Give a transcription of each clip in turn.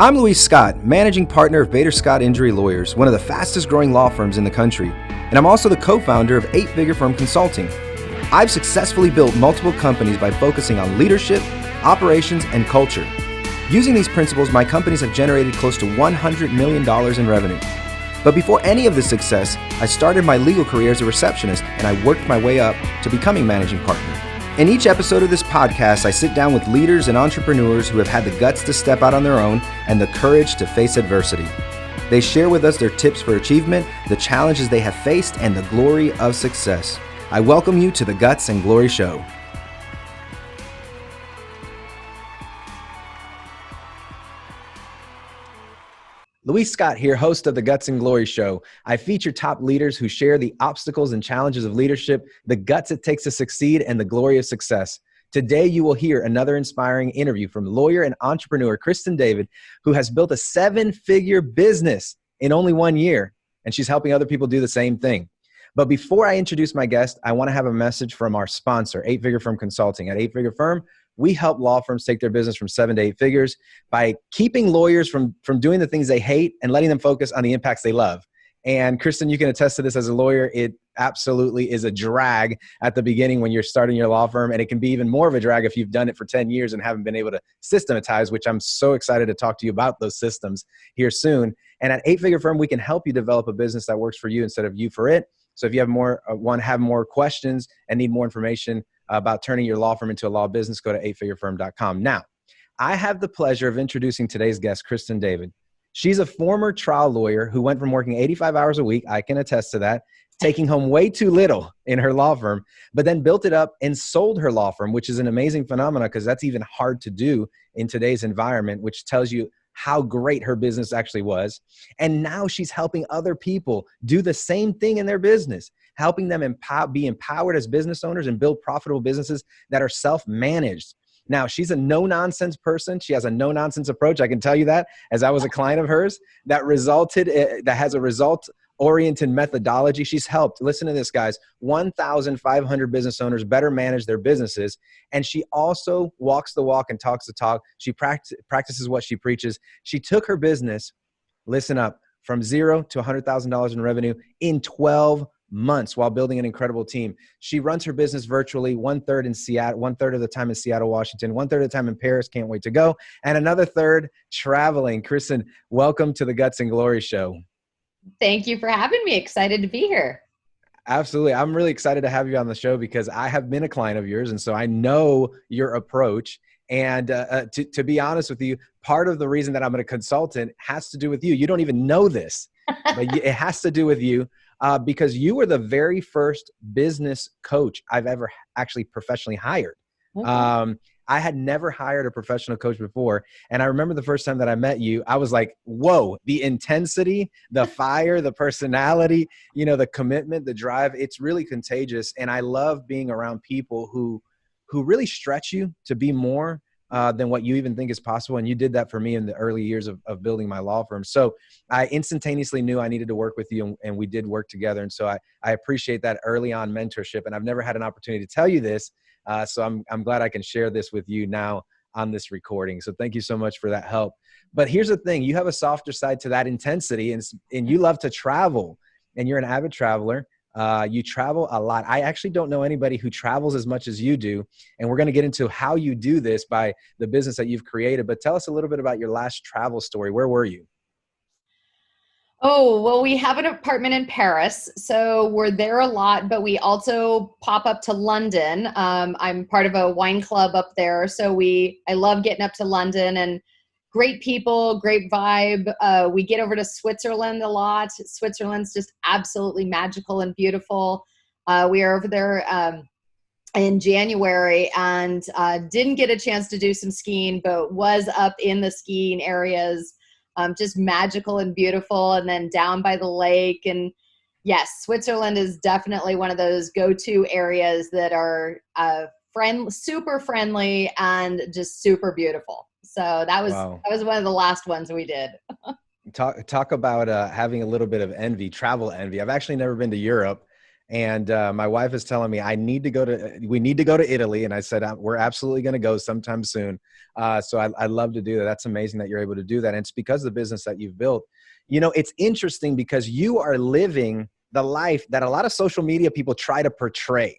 I'm Luis Scott, managing partner of Bader Scott Injury Lawyers, one of the fastest growing law firms in the country, and I'm also the co-founder of 8-Figure Firm Consulting. I've successfully built multiple companies by focusing on leadership, operations, and culture. Using these principles, my companies have generated close to $100 million in revenue. But before any of this success, I started my legal career as a receptionist, and I worked my way up to becoming managing partner. In each episode of this podcast, I sit down with leaders and entrepreneurs who have had the guts to step out on their own and the courage to face adversity. They share with us their tips for achievement, the challenges they have faced, and the glory of success. I welcome you to the Guts and Glory Show. Luis Scott here, host of the Guts and Glory Show. I feature top leaders who share the obstacles and challenges of leadership, the guts it takes to succeed, and the glory of success. Today, you will hear another inspiring interview from lawyer and entrepreneur Kristen David, who has built a 7-figure business in only 1 year, and she's helping other people do the same thing. But before I introduce my guest, I want to have a message from our sponsor, 8-Figure Firm Consulting. At 8-Figure Firm, we help law firms take their business from 7 to 8 figures by keeping lawyers from doing the things they hate and letting them focus on the impacts they love. And Kristen, you can attest to this as a lawyer. It absolutely is a drag at the beginning when you're starting your law firm. And it can be even more of a drag if you've done it for 10 years and haven't been able to systematize, which I'm so excited to talk to you about those systems here soon. And at 8-Figure Firm, we can help you develop a business that works for you instead of you for it. So if you have want to have more questions and need more information about turning your law firm into a law business, go to 8figurefirm.com. Now, I have the pleasure of introducing today's guest, Kristen David. She's a former trial lawyer who went from working 85 hours a week, I can attest to that, taking home way too little in her law firm, but then built it up and sold her law firm, which is an amazing phenomenon because that's even hard to do in today's environment, which tells you how great her business actually was. And now she's helping other people do the same thing in their business, helping them be empowered as business owners and build profitable businesses that are self-managed. Now, she's a no-nonsense person. She has a no-nonsense approach. I can tell you that as I was a client of hers that has a result-oriented methodology. She's helped, listen to this, guys, 1,500 business owners better manage their businesses. And she also walks the walk and talks the talk. She practices what she preaches. She took her business, listen up, from zero to $100,000 in revenue in 12 months while building an incredible team. She runs her business virtually, 1/3 in Seattle, 1/3 of the time in Seattle, Washington, 1/3 of the time in Paris, can't wait to go, and another third traveling. Kristen, welcome to the Guts and Glory Show. Thank you for having me. Excited to be here. Absolutely. I'm really excited to have you on the show because I have been a client of yours, and so I know your approach. And to be honest with you, part of the reason that I'm a consultant has to do with you. You don't even know this, but it has to do with you. Because you were the very first business coach I've ever actually professionally hired. Okay. I had never hired a professional coach before. And I remember the first time that I met you, I was like, whoa, the intensity, the fire, the personality, the commitment, the drive, it's really contagious. And I love being around people who really stretch you to be more than what you even think is possible. And you did that for me in the early years of building my law firm. So I instantaneously knew I needed to work with you, and we did work together. And so I appreciate that early on mentorship. And I've never had an opportunity to tell you this. So I'm glad I can share this with you now on this recording. So thank you so much for that help. But here's the thing. You have a softer side to that intensity, and you love to travel, and you're an avid traveler. You travel a lot. I actually don't know anybody who travels as much as you do. And we're going to get into how you do this by the business that you've created. But tell us a little bit about your last travel story. Where were you? Oh, well, we have an apartment in Paris, so we're there a lot, but we also pop up to London. I'm part of a wine club up there. So I love getting up to London, and great people, great vibe. We get over to Switzerland a lot. Switzerland's just absolutely magical and beautiful. We are over there in January and didn't get a chance to do some skiing, but was up in the skiing areas, just magical and beautiful, and then down by the lake. And yes, Switzerland is definitely one of those go-to areas that are super friendly and just super beautiful. So that was one of the last ones we did. Talk about having a little bit of envy, travel envy. I've actually never been to Europe, And my wife is telling me we need to go to Italy. And I said, we're absolutely going to go sometime soon. So I love to do that. That's amazing that you're able to do that. And it's because of the business that you've built. You know, it's interesting because you are living the life that a lot of social media people try to portray.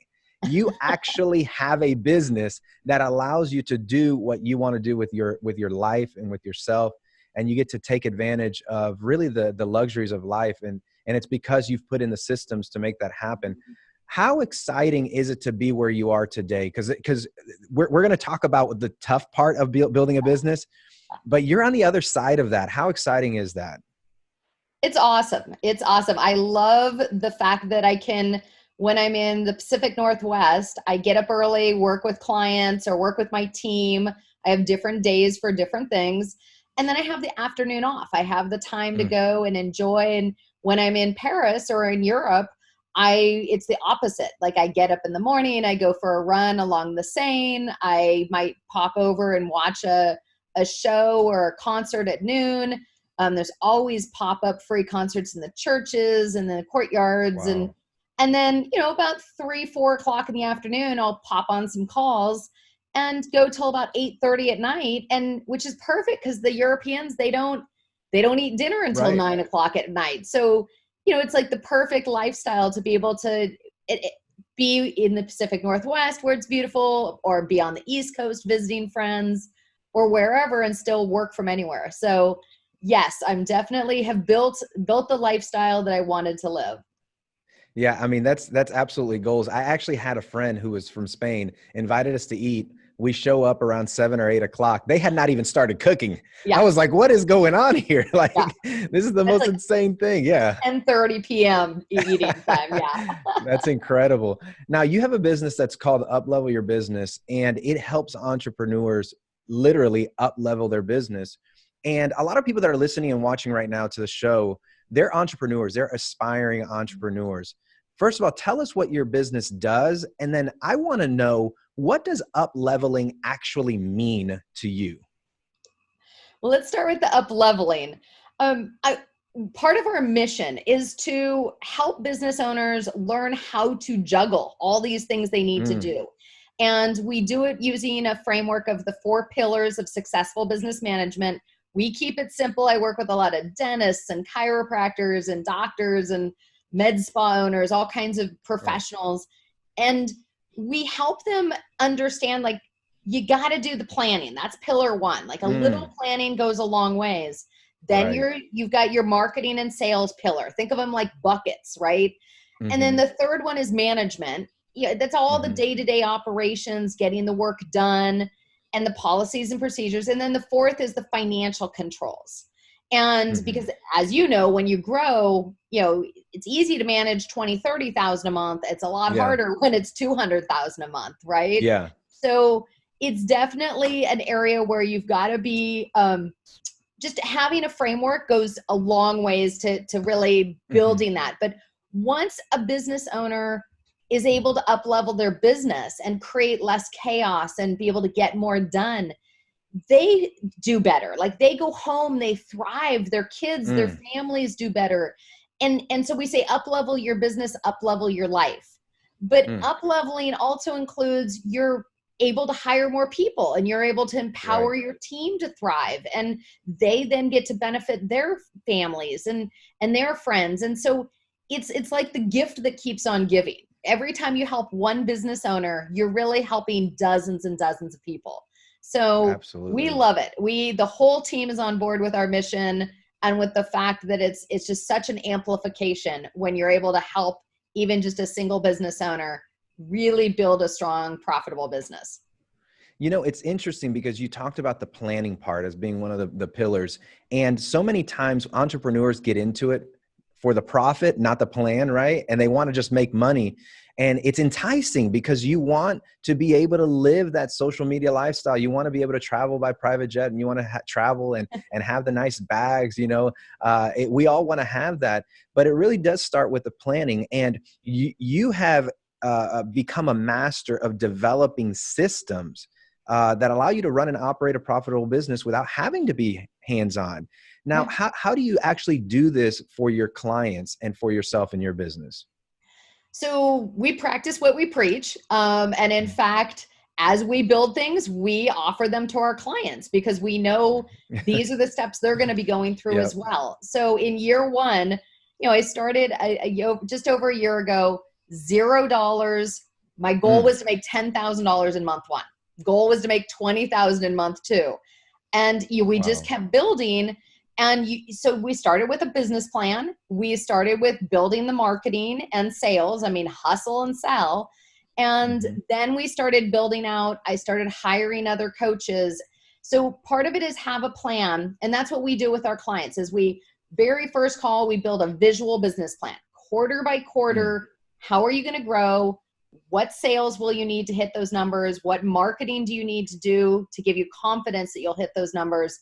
You actually have a business that allows you to do what you want to do with your life and with yourself. And you get to take advantage of really the luxuries of life. And it's because you've put in the systems to make that happen. How exciting is it to be where you are today? Because we're going to talk about the tough part of building a business, but you're on the other side of that. How exciting is that? It's awesome. It's awesome. I love the fact that I can, when I'm in the Pacific Northwest, I get up early, work with clients or work with my team. I have different days for different things. And then I have the afternoon off. I have the time to go and enjoy. And when I'm in Paris or in Europe, it's the opposite. Like I get up in the morning, I go for a run along the Seine. I might pop over and watch a show or a concert at noon. There's always pop-up free concerts in the churches and the courtyards. Wow. And then, about 3-4 o'clock in the afternoon, I'll pop on some calls and go till about 8:30 at night. And which is perfect because the Europeans, they don't eat dinner until Right. 9 o'clock at night. So, it's like the perfect lifestyle to be able to be in the Pacific Northwest where it's beautiful, or be on the East Coast visiting friends or wherever and still work from anywhere. So yes, I'm definitely have built the lifestyle that I wanted to live. Yeah, I mean, that's absolutely goals. I actually had a friend who was from Spain, invited us to eat. We show up around 7 or 8 o'clock. They had not even started cooking. Yeah. I was like, what is going on here? Like, Yeah. this is the That's most like insane thing. Yeah. 10:30 p.m. eating time. Yeah. That's incredible. Now, you have a business that's called Uplevel Your Business, and it helps entrepreneurs literally up-level their business. And a lot of people that are listening and watching right now to the show, they're entrepreneurs. They're aspiring entrepreneurs. First of all, tell us what your business does. And then I want to know, what does up-leveling actually mean to you? Well, let's start with the up leveling. Part of our mission is to help business owners learn how to juggle all these things they need to do. And we do it using a framework of the 4 pillars of successful business management. We keep it simple. I work with a lot of dentists and chiropractors and doctors and med spa owners, all kinds of professionals. And we help them understand, like, you got to do the planning. That's pillar 1. Like a little planning goes a long ways. Then you've got your marketing and sales pillar. Think of them like buckets, right? And then the third one is management. Yeah, that's all the day-to-day operations, getting the work done, and the policies and procedures. And then the fourth is the financial controls. And because, as you know, when you grow, it's easy to manage 20, 30,000 a month. It's a lot harder when it's 200,000 a month, right? Yeah. So it's definitely an area where you've got to be, just having a framework goes a long ways to really building that. But once a business owner is able to up-level their business and create less chaos and be able to get more done, they do better. Like they go home, they thrive, their kids, their families do better. And so we say up-level your business, up-level your life. But up-leveling also includes you're able to hire more people and you're able to empower your team to thrive, and they then get to benefit their families and their friends. And so it's like the gift that keeps on giving. Every time you help one business owner, you're really helping dozens and dozens of people. So Absolutely. we love it. The whole team is on board with our mission and with the fact that it's just such an amplification when you're able to help even just a single business owner really build a strong, profitable business. It's interesting because you talked about the planning part as being one of the pillars. And so many times entrepreneurs get into it for the profit, not the plan, right? And they want to just make money. And it's enticing because you want to be able to live that social media lifestyle. You want to be able to travel by private jet, and you want to travel and have the nice bags, we all want to have that, but it really does start with the planning. And you have become a master of developing systems that allow you to run and operate a profitable business without having to be hands-on. Now, how do you actually do this for your clients and for yourself and your business? So we practice what we preach. And in fact, as we build things, we offer them to our clients because we know these are the steps they're going to be going through Yep. as well. So in year one, I started just over a year ago, $0. My goal was to make $10,000 in month one. Goal was to make $20,000 in month two. And we just kept building. And so we started with a business plan. We started with building the marketing and sales. I mean, hustle and sell. And then we started building out. I started hiring other coaches. So part of it is have a plan. And that's what we do with our clients is very first call, we build a visual business plan. Quarter by quarter, how are you going to grow? What sales will you need to hit those numbers? What marketing do you need to do to give you confidence that you'll hit those numbers?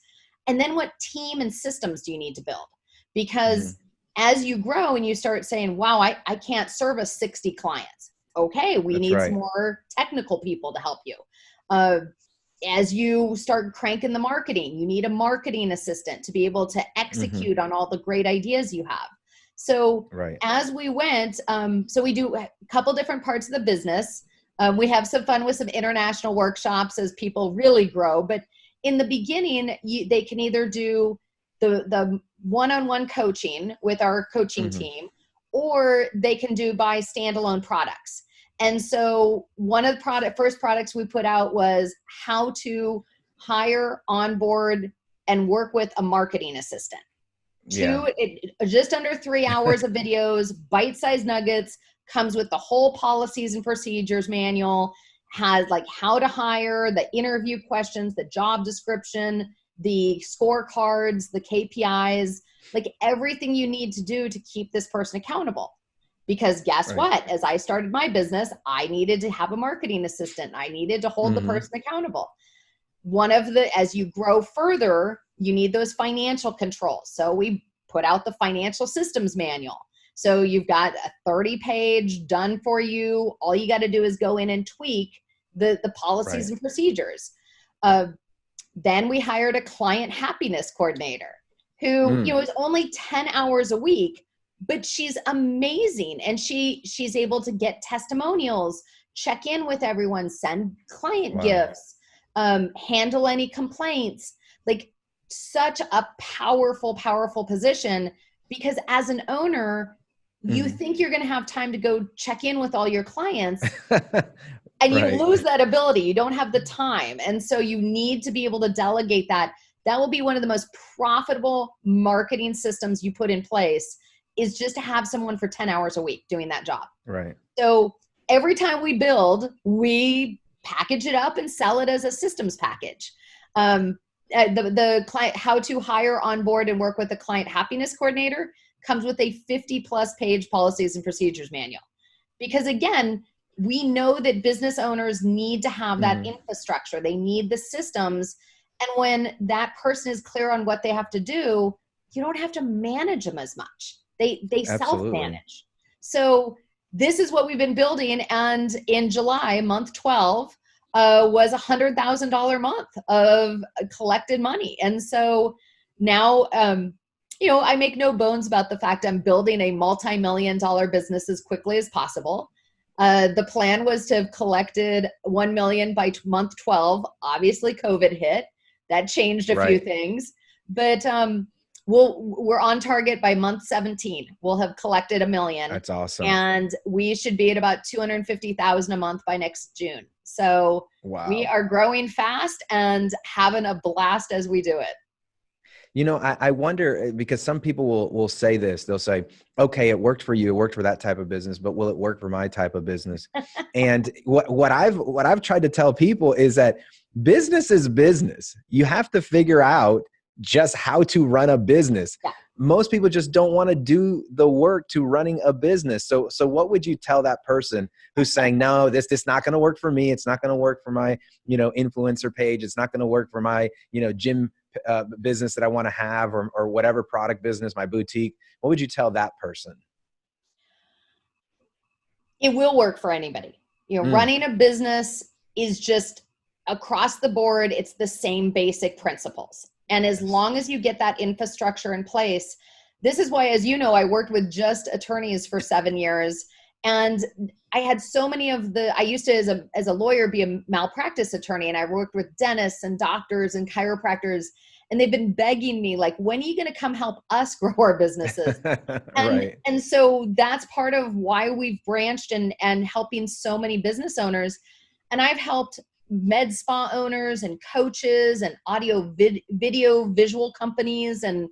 And then what team and systems do you need to build? Because as you grow and you start saying, wow, I can't service 60 clients. Okay, we need some more technical people to help you. As you start cranking the marketing, you need a marketing assistant to be able to execute on all the great ideas you have. So as we went, so we do a couple different parts of the business. We have some fun with some international workshops as people really grow. But in the beginning, they can either do the one-on-one coaching with our coaching team, or they can do by standalone products. And so one of the first products we put out was how to hire, onboard, and work with a marketing assistant. Just under 3 hours of videos, bite-sized nuggets, comes with the whole policies and procedures manual, has like how to hire, the interview questions, the job description, the scorecards, the KPIs, like everything you need to do to keep this person accountable. Because guess what? As I started my business, I needed to have a marketing assistant. I needed to hold the person accountable. As you grow further, you need those financial controls. So we put out the financial systems manual. So you've got a 30-page done for you. All you got to do is go in and tweak the policies and procedures. Then we hired a client happiness coordinator who is only 10 hours a week, but she's amazing. And she's able to get testimonials, check in with everyone, send client gifts, handle any complaints, like such a powerful, powerful position, because as an owner, you think you're going to have time to go check in with all your clients and you lose that ability. You don't have the time. And so you need to be able to delegate that. That will be one of the most profitable marketing systems you put in place, is just to have someone for 10 hours a week doing that job. So every time we build, we package it up and sell it as a systems package. The client, how to hire, onboard, and work with a client happiness coordinator comes with a 50+ page policies and procedures manual. Because again, we know that business owners need to have that infrastructure. They need the systems. And when that person is clear on what they have to do, you don't have to manage them as much. They self-manage. So this is what we've been building. And in July, month 12, was $100,000 month of collected money. And so now, I make no bones about the fact I'm building a multi-million-dollar business as quickly as possible. The plan was to have collected 1 million by month 12. Obviously, COVID hit. That changed a few things. But we're on target by month 17. We'll have collected 1 million. That's awesome. And we should be at about 250,000 a month by next June. So we are growing fast and having a blast as we do it. I wonder, because some people will say this. They'll say, okay, it worked for you. It worked for that type of business, but will it work for my type of business? And what I've tried to tell people is that business is business. You have to figure out just how to run a business. Most people just don't want to do the work to running a business. So what would you tell that person who's saying, no, this not going to work for me. It's not going to work for my, influencer page. It's not going to work for my, gym business that I want to have, or whatever product business, my boutique. What would you tell that person? It will work for anybody. Running a business is just across the board. It's the same basic principles. And as long as you get that infrastructure in place, this is why, as you know, I worked with just attorneys for 7 years. And I had so many I used to, as a lawyer, be a malpractice attorney, and I worked with dentists and doctors and chiropractors, and they've been begging me, like, when are you going to come help us grow our businesses? Right. And so that's part of why we've branched and helping so many business owners. And I've helped med spa owners and coaches and video visual companies and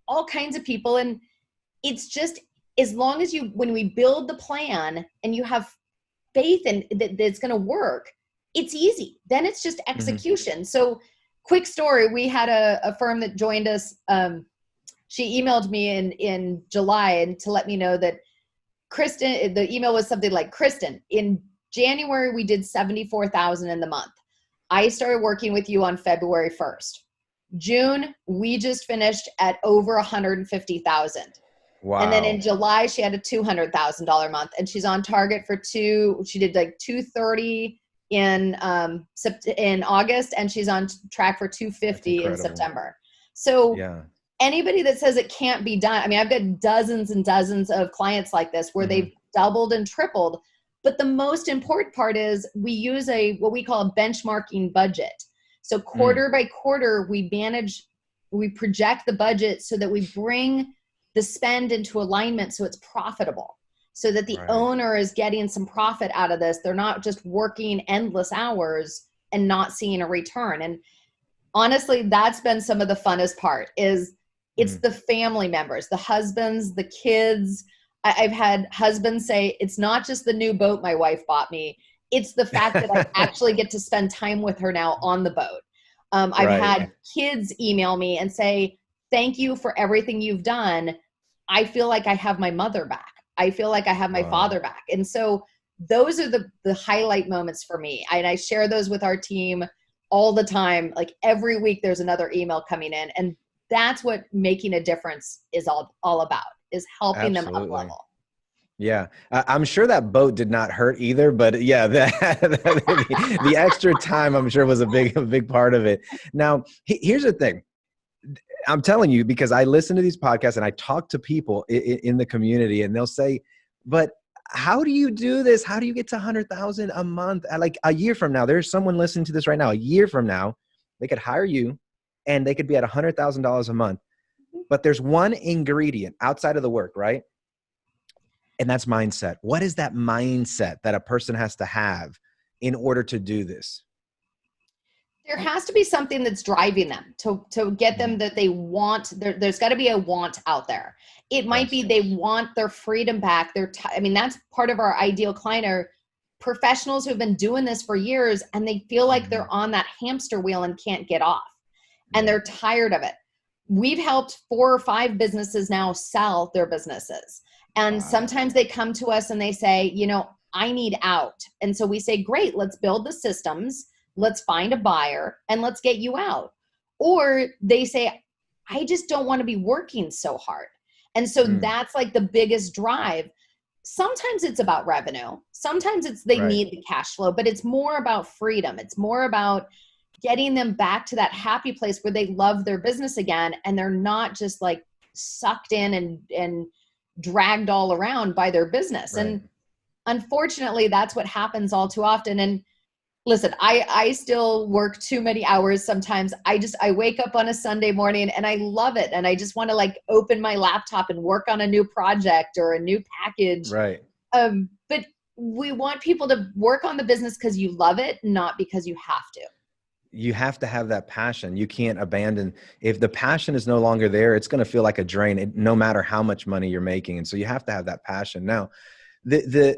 all kinds of people. And it's just, as long as when we build the plan and you have faith in that it's going to work, it's easy. Then it's just execution. So quick story. We had a firm that joined us. She emailed me in July and to let me know that Kristen, the email was something like, Kristen, in January, we did 74,000 in the month. I started working with you on February 1st. June, we just finished at over 150,000. Wow. And then in July, she had a $200,000 month, and she's on target for she did like 230 in August, and she's on track for 250 in September. So anybody that says it can't be done, I mean, I've got dozens and dozens of clients like this where they've doubled and tripled. But the most important part is we use what we call a benchmarking budget. So quarter by quarter, we project the budget so that we bring the spend into alignment so it's profitable, so that the owner is getting some profit out of this. They're not just working endless hours and not seeing a return. And honestly, that's been some of the funnest part is it's the family members, the husbands, the kids. I've had husbands say, it's not just the new boat my wife bought me. It's the fact that I actually get to spend time with her now on the boat. I've had kids email me and say, thank you for everything you've done. I feel like I have my mother back. I feel like I have my father back. And so those are the highlight moments for me. And I share those with our team all the time. Like every week there's another email coming in. And that's what making a difference is all about, is helping them up level. Yeah. I'm sure that boat did not hurt either, but yeah, the extra time I'm sure was a big part of it. Now, here's the thing. I'm telling you, because I listen to these podcasts and I talk to people in the community, and they'll say, but how do you do this? How do you get to 100,000 a month? Like a year from now, there's someone listening to this right now. A year from now, they could hire you and they could be at $100,000 a month. But there's one ingredient outside of the work, right? And that's mindset. What is that mindset that a person has to have in order to do this? There has to be something that's driving them to get them that they want. There's got to be a want out there. It might be they want their freedom back. I mean, that's part of our ideal client are professionals who've been doing this for years, and they feel like they're on that hamster wheel and can't get off, and they're tired of it. We've helped 4 or 5 businesses now sell their businesses. And sometimes they come to us and they say, I need out. And so we say, great, let's build the systems. Let's find a buyer and let's get you out. Or they say, I just don't want to be working so hard. And so that's like the biggest drive. Sometimes it's about revenue. Sometimes they need the cash flow, but it's more about freedom. It's more about getting them back to that happy place where they love their business again. And they're not just like sucked in and dragged all around by their business. And unfortunately, that's what happens all too often. And listen, I still work too many hours sometimes. I wake up on a Sunday morning and I love it. And I just want to like open my laptop and work on a new project or a new package. Right. But we want people to work on the business because you love it, not because you have to. You have to have that passion. You can't abandon. If the passion is no longer there, it's going to feel like a drain, no matter how much money you're making. And so you have to have that passion. Now, the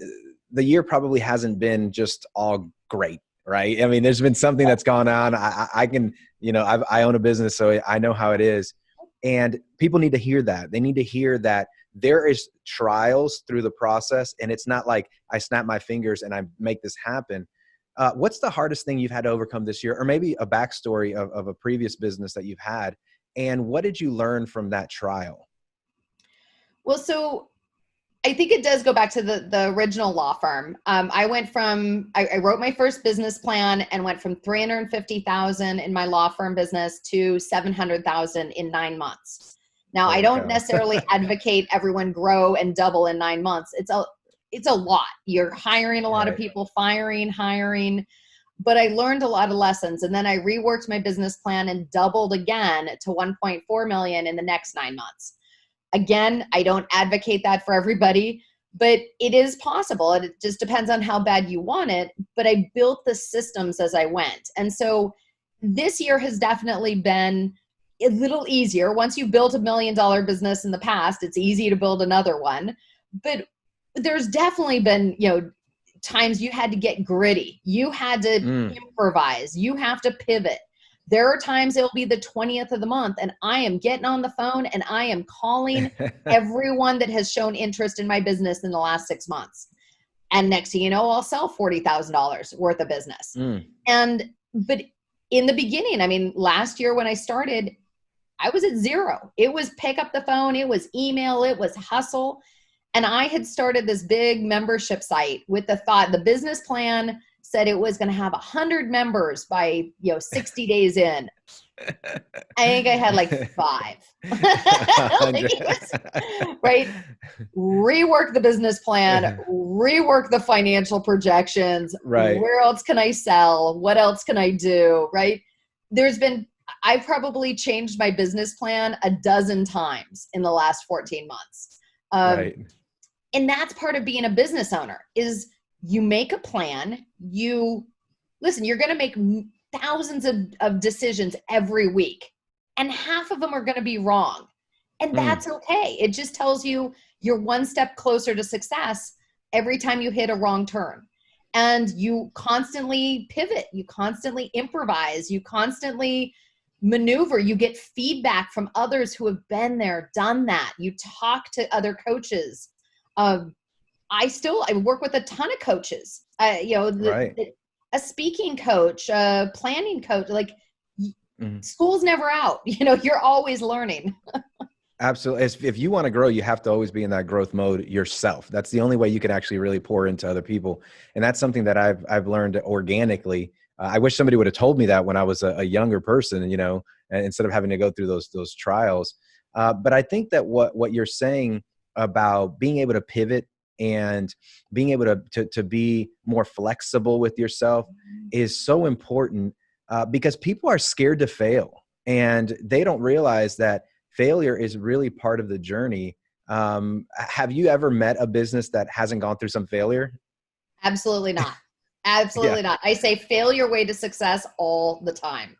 year probably hasn't been just all great, right? I mean, there's been something that's gone on. I can, I own a business, so I know how it is. And people need to hear that. They need to hear that there is trials through the process. And it's not like I snap my fingers and I make this happen. What's the hardest thing you've had to overcome this year, or maybe a backstory of a previous business that you've had? And what did you learn from that trial? Well, so I think it does go back to the original law firm. I wrote my first business plan and went from $350,000 in my law firm business to $700,000 in 9 months. Now, I don't necessarily advocate everyone grow and double in 9 months. it's a lot. You're hiring a lot of people, firing, hiring. But I learned a lot of lessons. And then I reworked my business plan and doubled again to 1.4 million in the next 9 months. Again, I don't advocate that for everybody, but it is possible. And it just depends on how bad you want it. But I built the systems as I went. And so this year has definitely been a little easier. Once you've built $1 million business in the past, it's easy to build another one. But there's definitely been, times you had to get gritty. You had to improvise. You have to pivot. There are times it'll be the 20th of the month and I am getting on the phone and I am calling everyone that has shown interest in my business in the last 6 months. And next thing you know, I'll sell $40,000 worth of business. But in the beginning, I mean, last year when I started, I was at zero. It was pick up the phone. It was email. It was hustle. And I had started this big membership site with the thought, the business plan said it was going to have 100 members by, 60 days in. I think I had like 5. Right? Rework the business plan, rework the financial projections. Right. Where else can I sell? What else can I do? Right? I've probably changed my business plan 12 times in the last 14 months. Right. And that's part of being a business owner is you make a plan. You're going to make thousands of decisions every week and half of them are going to be wrong. And that's okay. It just tells you you're one step closer to success every time you hit a wrong turn. And you constantly pivot, you constantly improvise, you constantly maneuver, you get feedback from others who have been there, done that. You talk to other coaches. I work with a ton of coaches, a speaking coach, a planning coach, like school's never out, you're always learning. Absolutely. If you want to grow, you have to always be in that growth mode yourself. That's the only way you can actually really pour into other people. And that's something that I've learned organically. I wish somebody would have told me that when I was a younger person, instead of having to go through those trials. But I think that what you're saying about being able to pivot and being able to be more flexible with yourself is so important because people are scared to fail and they don't realize that failure is really part of the journey. Have you ever met a business that hasn't gone through some failure? Absolutely not. Absolutely not. I say failure way to success all the time.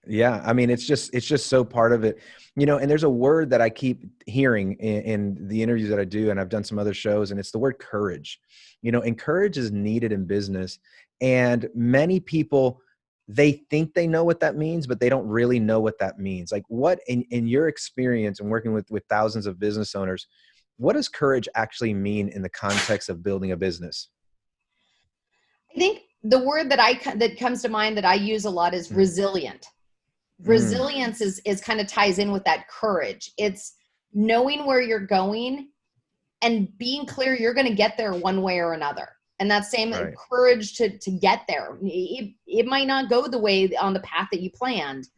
Yeah. I mean, it's just so part of it, and there's a word that I keep hearing in the interviews that I do, and I've done some other shows, and it's the word courage, and courage is needed in business. And many people, they think they know what that means, but they don't really know what that means. Like what in your experience and working with thousands of business owners, what does courage actually mean in the context of building a business? I think the word that comes to mind that I use a lot is resilient. Resilience is kind of ties in with that courage. It's knowing where you're going and being clear you're going to get there one way or another. And that same courage to get there. It might not go the way on the path that you planned,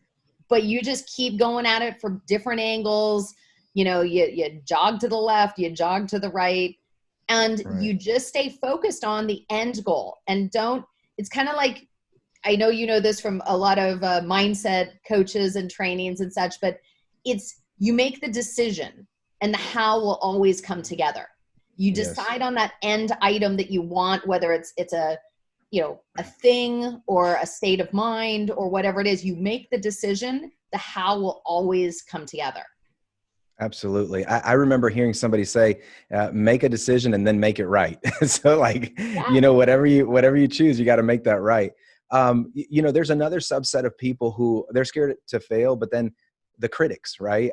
but you just keep going at it from different angles. You jog to the left, you jog to the right, and you just stay focused on the end goal. And it's kind of like, I know you know this from a lot of mindset coaches and trainings and such, but you make the decision and the how will always come together. You decide on that end item that you want, whether it's a thing or a state of mind or whatever it is. You make the decision, the how will always come together. Absolutely. I remember hearing somebody say, make a decision and then make it right. So whatever you choose, you got to make that right. There's another subset of people who they're scared to fail, but then the critics, right?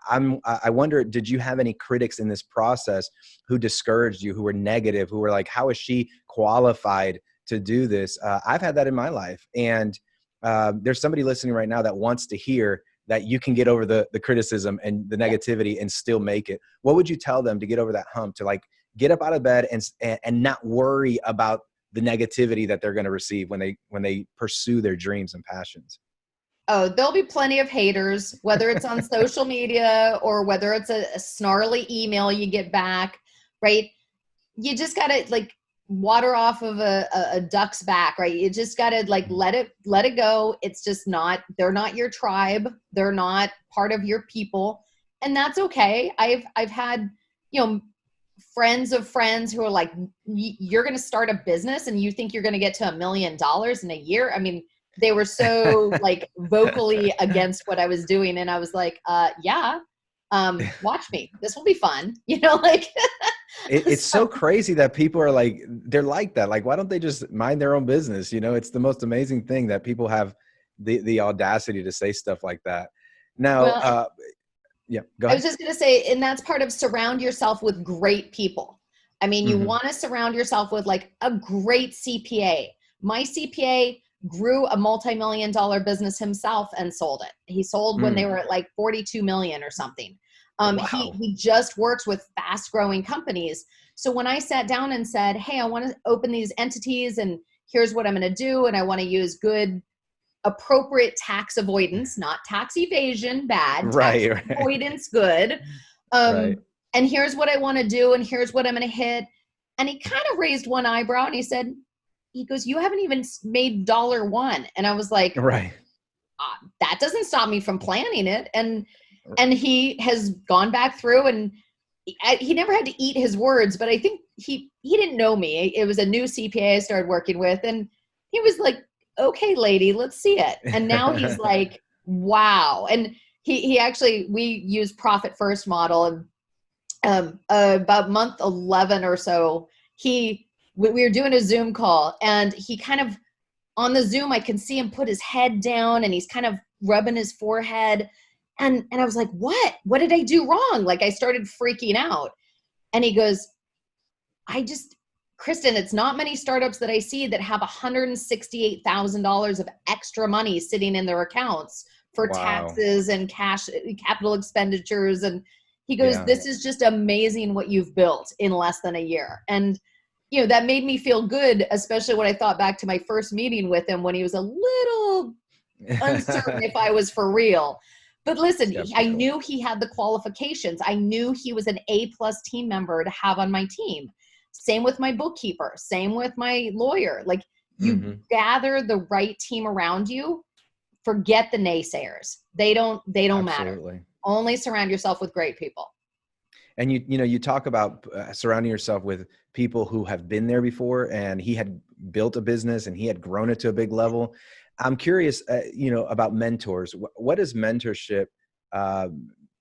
I wonder, did you have any critics in this process who discouraged you, who were negative, who were like, how is she qualified to do this? I've had that in my life. And there's somebody listening right now that wants to hear that you can get over the criticism and the negativity and still make it. What would you tell them to get over that hump, to like get up out of bed and not worry about the negativity that they're going to receive when they pursue their dreams and passions? Oh, there'll be plenty of haters, whether it's on social media or whether it's a snarly email you get back, right? you just gotta like water off of a duck's back, right? You just gotta like let it go. It's just not, they're not your tribe. They're not part of your people. And that's okay. I've had, friends of friends who are like, you're going to start a business and you think you're going to get to $1 million in a year. I mean, they were so like vocally against what I was doing. And I was like, yeah, watch me, this will be fun. Like it's so crazy that people are like, they're like that. Like, why don't they just mind their own business? It's the most amazing thing that people have the audacity to say stuff like that. Now, well, yeah, go I ahead. was just going to say, and that's part of surround yourself with great people. I mean, you Mm-hmm. want to surround yourself with like a great CPA. My CPA grew a multi-million-dollar business himself and sold it. He sold when they were at like 42 million or something. Wow. He just works with fast growing companies. So when I sat down and said, hey, I want to open these entities and here's what I'm going to do, and I want to use good appropriate tax avoidance, not tax evasion, bad, tax Right. avoidance, good. Right. And here's what I want to do, and here's what I'm going to hit. And he kind of raised one eyebrow and he goes, you haven't even made $1. And I was like, Right. that doesn't stop me from planning it. And he has gone back through, and he never had to eat his words, but I think he didn't know me. It was a new CPA I started working with, and he was like, okay, lady, let's see it. And now he's like, wow. And he actually, we use profit first model, and about month 11 or so, we were doing a Zoom call, and he kind of, on the Zoom, I can see him put his head down and he's kind of rubbing his forehead. And I was like, what did I do wrong? Like I started freaking out. And he goes, Kristen, it's not many startups that I see that have $168,000 of extra money sitting in their accounts for Wow. taxes and capital expenditures. And he goes, Yeah. this is just amazing what you've built in less than a year. And that made me feel good, especially when I thought back to my first meeting with him when he was a little uncertain if I was for real. But listen, I Skeptical. knew he had the qualifications. I knew he was an A+ team member to have on my team. Same with my bookkeeper, same with my lawyer. Like you gather the right team around you, forget the naysayers. They don't matter. Absolutely. Only surround yourself with great people. And you talk about surrounding yourself with people who have been there before, and he had built a business and he had grown it to a big level. I'm curious, about mentors. What does mentorship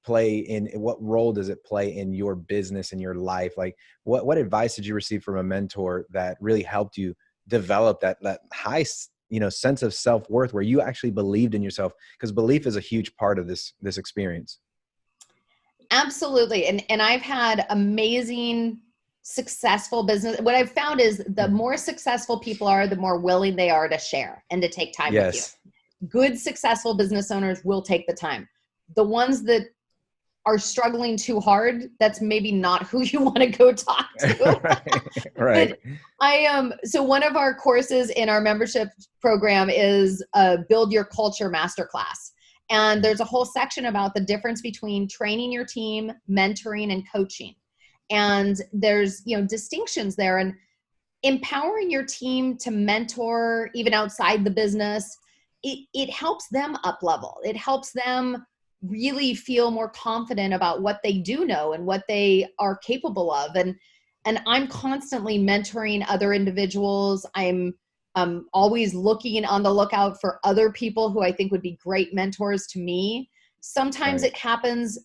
play in? What role does it play in your business and your life? Like, what advice did you receive from a mentor that really helped you develop that high, sense of self-worth, where you actually believed in yourself? Because belief is a huge part of this experience. Absolutely. And I've had amazing, successful business. What I've found is the more successful people are, the more willing they are to share and to take time with you. Yes. Good, successful business owners will take the time. The ones that are struggling too hard, that's maybe not who you want to go talk to. Right. But so one of our courses in our membership program is Build Your Culture Masterclass. And there's a whole section about the difference between training your team, mentoring, and coaching. And there's, distinctions there. And empowering your team to mentor even outside the business, it helps them up level. It helps them really feel more confident about what they do know and what they are capable of. And I'm constantly mentoring other individuals. I'm always looking on the lookout for other people who I think would be great mentors to me. Sometimes Right. it happens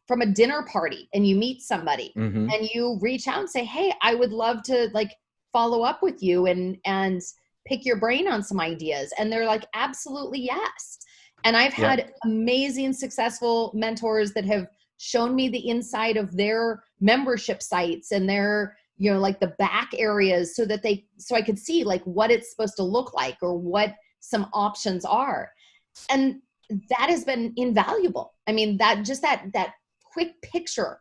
from a dinner party and you meet somebody and you reach out and say, hey, I would love to like follow up with you and pick your brain on some ideas. And they're like, absolutely, yes. And I've had amazing, successful mentors that have shown me the inside of their membership sites and their, like the back areas so I could see like what it's supposed to look like or what some options are. And that has been invaluable. I mean, that quick picture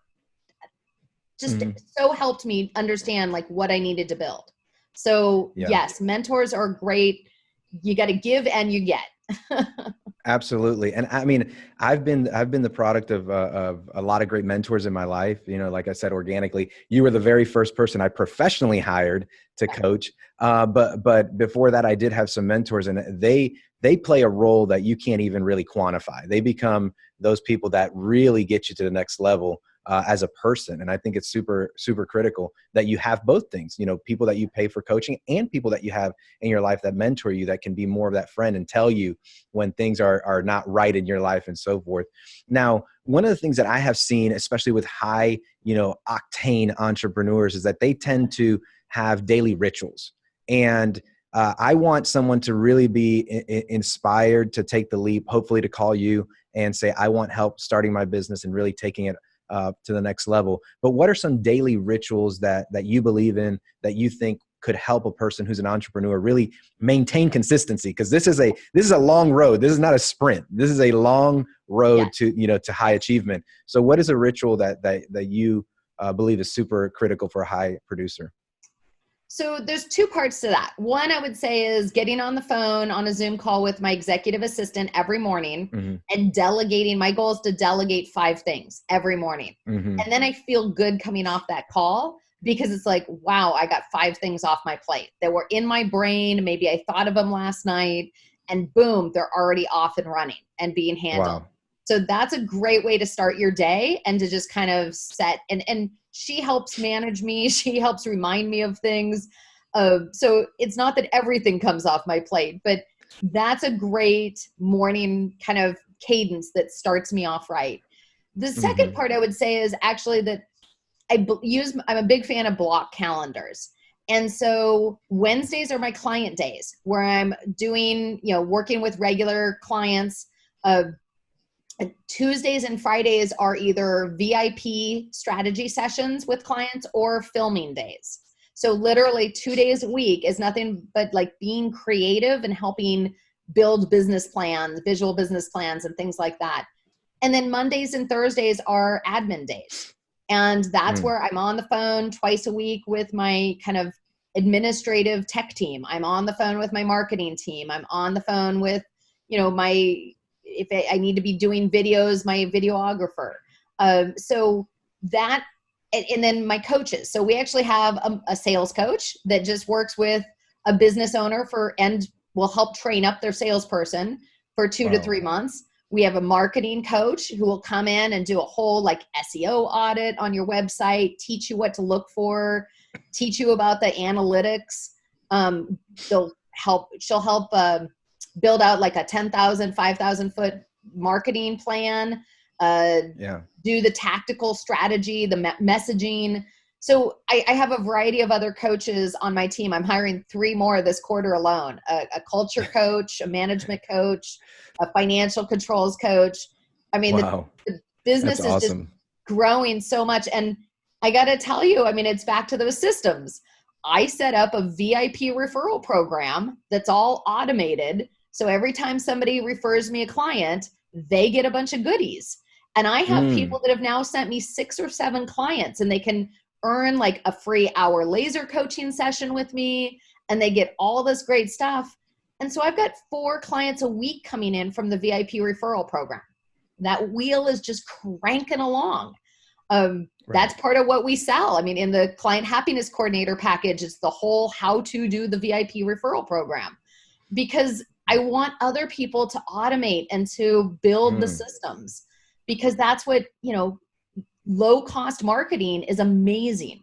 just so helped me understand like what I needed to build. So yes, mentors are great. You got to give and you get. Absolutely. And I mean, I've been the product of a lot of great mentors in my life. You know, like I said, organically, you were the very first person I professionally hired to coach. But before that, I did have some mentors, and they play a role that you can't even really quantify. They become those people that really get you to the next level as a person. And I think it's super, super critical that you have both things, you know, people that you pay for coaching and people that you have in your life that mentor you, that can be more of that friend and tell you when things are not right in your life and so forth. Now, one of the things that I have seen, especially with high, you know, octane entrepreneurs, is that they tend to have daily rituals. And I want someone to really be inspired to take the leap, hopefully to call you and say, I want help starting my business and really taking it to the next level. But what are some daily rituals that you believe in, that you think could help a person who's an entrepreneur really maintain consistency? Because this is a long road. This is not a sprint. This is a long road to, you know, to high achievement. So what is a ritual that you believe is super critical for a high producer? So there's two parts to that. One, I would say, is getting on the phone on a Zoom call with my executive assistant every morning and delegating. My goal is to delegate 5 things every morning. And then I feel good coming off that call, because it's like, wow, I got 5 things off my plate that were in my brain. Maybe I thought of them last night, and boom, they're already off and running and being handled. Wow. So that's a great way to start your day, and to just kind of set, and she helps manage me. She helps remind me of things. So it's not that everything comes off my plate, but that's a great morning kind of cadence that starts me off right. The second part I would say is actually that I'm a big fan of block calendars. And so Wednesdays are my client days, where I'm doing, you know, working with regular clients. Tuesdays and Fridays are either VIP strategy sessions with clients or filming days. So literally 2 days a week is nothing but like being creative and helping build business plans, visual business plans, and things like that. And then Mondays and Thursdays are admin days. And that's where I'm on the phone twice a week with my kind of administrative tech team. I'm on the phone with my marketing team. I'm on the phone with, you know, if I need to be doing videos, my videographer. So that, and then my coaches. So we actually have a sales coach that just works with a business owner and will help train up their salesperson for 2 to 3 months. We have a marketing coach who will come in and do a whole like SEO audit on your website, teach you what to look for, teach you about the analytics. She'll help build out like a 10,000, 5,000 foot marketing plan, do the tactical strategy, the messaging. So I have a variety of other coaches on my team. I'm hiring 3 more this quarter alone, a culture coach, a management coach, a financial controls coach. I mean, the business is awesome. Just growing so much. And I got to tell you, I mean, it's back to those systems. I set up a VIP referral program that's all automated. So every time somebody refers me a client, they get a bunch of goodies. And I have people that have now sent me 6 or 7 clients, and they can earn like a free hour laser coaching session with me, and they get all this great stuff. And so I've got 4 clients a week coming in from the VIP referral program. That wheel is just cranking along. That's part of what we sell. I mean, in the client happiness coordinator package, it's the whole how to do the VIP referral program, because I want other people to automate and to build the systems, because that's what, you know, low cost marketing is amazing.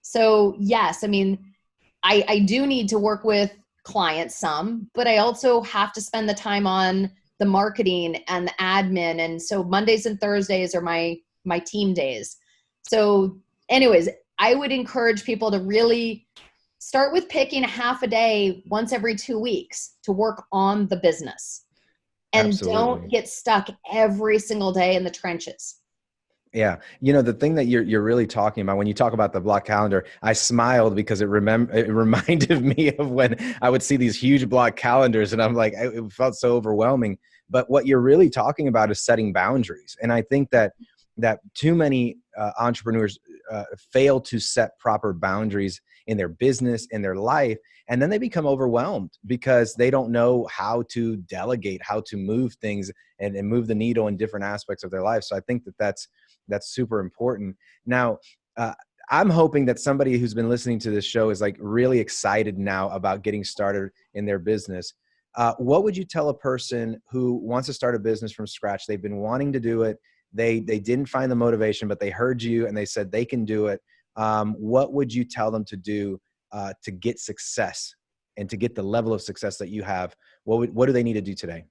So yes, I mean, I do need to work with clients some, but I also have to spend the time on the marketing and the admin. And so Mondays and Thursdays are my team days. So anyways, I would encourage people to really start with picking a half a day once every 2 weeks to work on the business. And don't get stuck every single day in the trenches. Yeah. You know, the thing that you're really talking about when you talk about the block calendar, I smiled because it reminded me of when I would see these huge block calendars, and I'm like, it felt so overwhelming. But what you're really talking about is setting boundaries. And I think that too many entrepreneurs fail to set proper boundaries in their business, in their life. And then they become overwhelmed because they don't know how to delegate, how to move things and move the needle in different aspects of their life. So I think that that's super important. Now, I'm hoping that somebody who's been listening to this show is like really excited now about getting started in their business. What would you tell a person who wants to start a business from scratch? They've been wanting to do it. They didn't find the motivation, but they heard you and they said they can do it. What would you tell them to do to get success and to get the level of success that you have? What do they need to do today?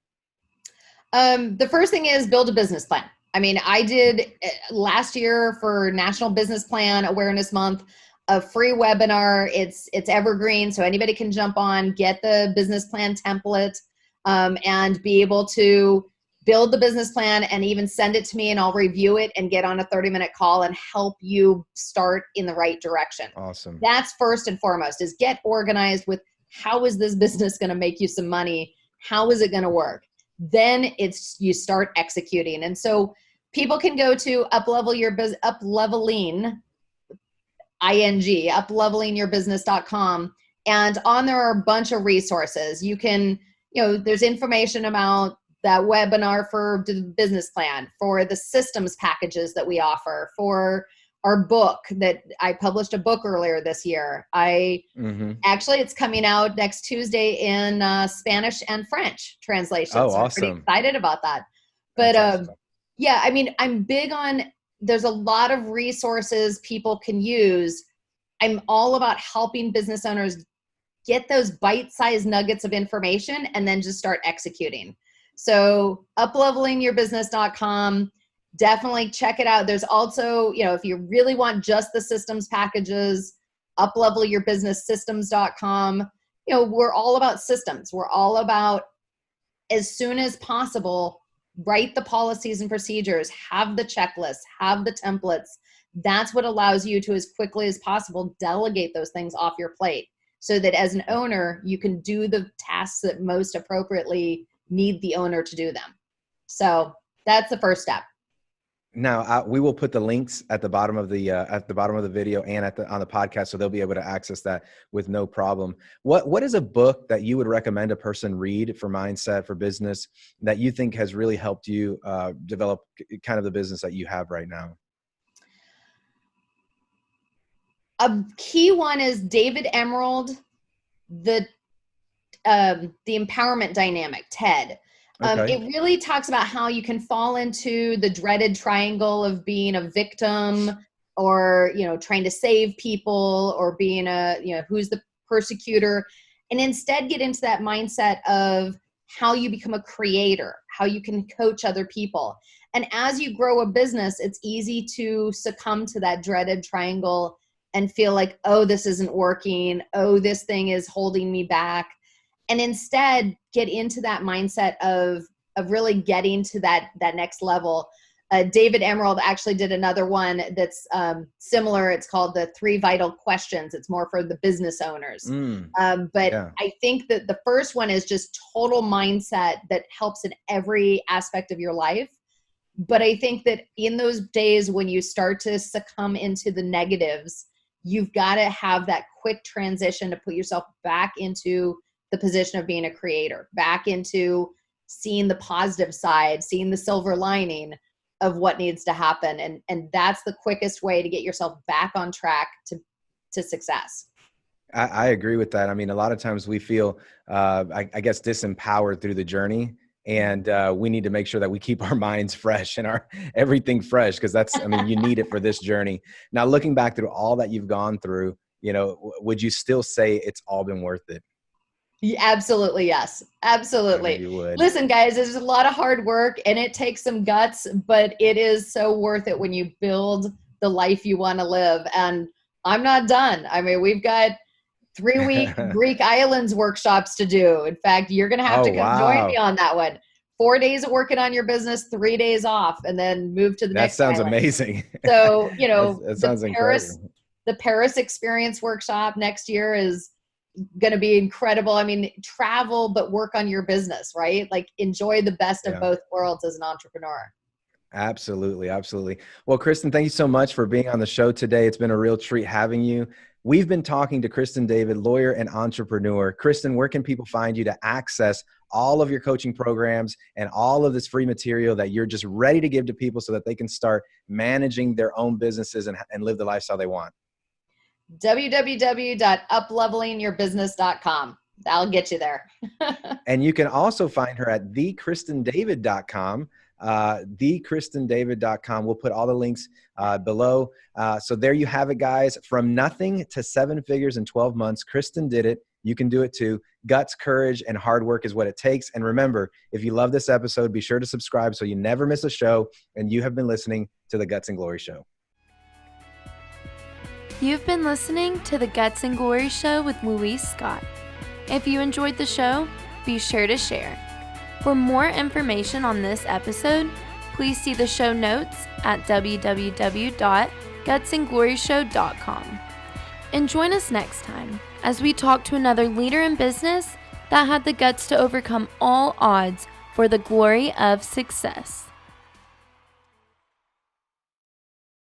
The first thing is build a business plan. I mean, I did last year for National Business Plan Awareness Month, a free webinar. It's evergreen, so anybody can jump on, get the business plan template, and be able to build the business plan and even send it to me, and I'll review it and get on a 30-minute call and help you start in the right direction. Awesome. That's first and foremost, is get organized with how is this business going to make you some money? How is it going to work? Then you start executing. And so people can go to Upleveling, uplevelingyourbusiness.com. And on there are a bunch of resources. You can, there's information about that webinar for the business plan, for the systems packages that we offer, for our book that I published a book earlier this year. Actually, it's coming out next Tuesday in Spanish and French translation. Oh, so awesome. I'm pretty excited about that. But awesome. Yeah, I mean, I'm big on, there's a lot of resources people can use. I'm all about helping business owners get those bite-sized nuggets of information and then just start executing. So uplevelingyourbusiness.com, definitely check it out. There's also, if you really want just the systems packages, uplevelyourbusinesssystems.com. We're all about systems. We're all about, as soon as possible, write the policies and procedures, have the checklists, have the templates. That's what allows you to, as quickly as possible, delegate those things off your plate so that as an owner, you can do the tasks that most appropriately need the owner to do them. So that's the first step. Now, we will put the links at the bottom of the video and on the podcast, so they'll be able to access that with no problem. What is a book that you would recommend a person read for mindset, for business, that you think has really helped you develop kind of the business that you have right now? A key one is David Emerald, the empowerment dynamic, TED. Okay. It really talks about how you can fall into the dreaded triangle of being a victim, or, trying to save people, or being who's the persecutor, and instead get into that mindset of how you become a creator, how you can coach other people. And as you grow a business, it's easy to succumb to that dreaded triangle and feel like, oh, this isn't working. Oh, this thing is holding me back. And instead get into that mindset of really getting to that next level. David Emerald actually did another one that's similar. It's called the 3 Vital Questions. It's more for the business owners. But yeah. I think that the first one is just total mindset that helps in every aspect of your life. But I think that in those days when you start to succumb into the negatives, you've got to have that quick transition to put yourself back into the position of being a creator, back into seeing the positive side, seeing the silver lining of what needs to happen. And that's the quickest way to get yourself back on track to success. I agree with that. I mean, a lot of times we feel, I guess, disempowered through the journey. And we need to make sure that we keep our minds fresh and our everything fresh, because you need it for this journey. Now, looking back through all that you've gone through, would you still say it's all been worth it? Yeah, absolutely. Yes, absolutely. You would. Listen, guys, there's a lot of hard work and it takes some guts, but it is so worth it when you build the life you want to live. And I'm not done. I mean, we've got 3-week Greek Islands workshops to do. In fact, you're going to have to come join me on that one. 4 days of working on your business, 3 days off, and then move to the next island. That sounds amazing. So, that sounds incredible. The Paris Experience Workshop next year is going to be incredible. I mean, travel, but work on your business, right? Like, enjoy the best of both worlds as an entrepreneur. Absolutely. Absolutely. Well, Kristen, thank you so much for being on the show today. It's been a real treat having you. We've been talking to Kristen David, lawyer and entrepreneur. Kristen, where can people find you to access all of your coaching programs and all of this free material that you're just ready to give to people so that they can start managing their own businesses and live the lifestyle they want? www.uplevelingyourbusiness.com. That'll get you there. And you can also find her at thekristendavid.com. Thekristendavid.com. We'll put all the links below. So there you have it, guys. From nothing to 7 figures in 12 months, Kristen did it. You can do it too. Guts, courage, and hard work is what it takes. And remember, if you love this episode, be sure to subscribe so you never miss a show. And you have been listening to the Guts and Glory Show. You've been listening to the Guts and Glory Show with Louise Scott. If you enjoyed the show, be sure to share. For more information on this episode, please see the show notes at www.gutsandgloryshow.com. And join us next time as we talk to another leader in business that had the guts to overcome all odds for the glory of success.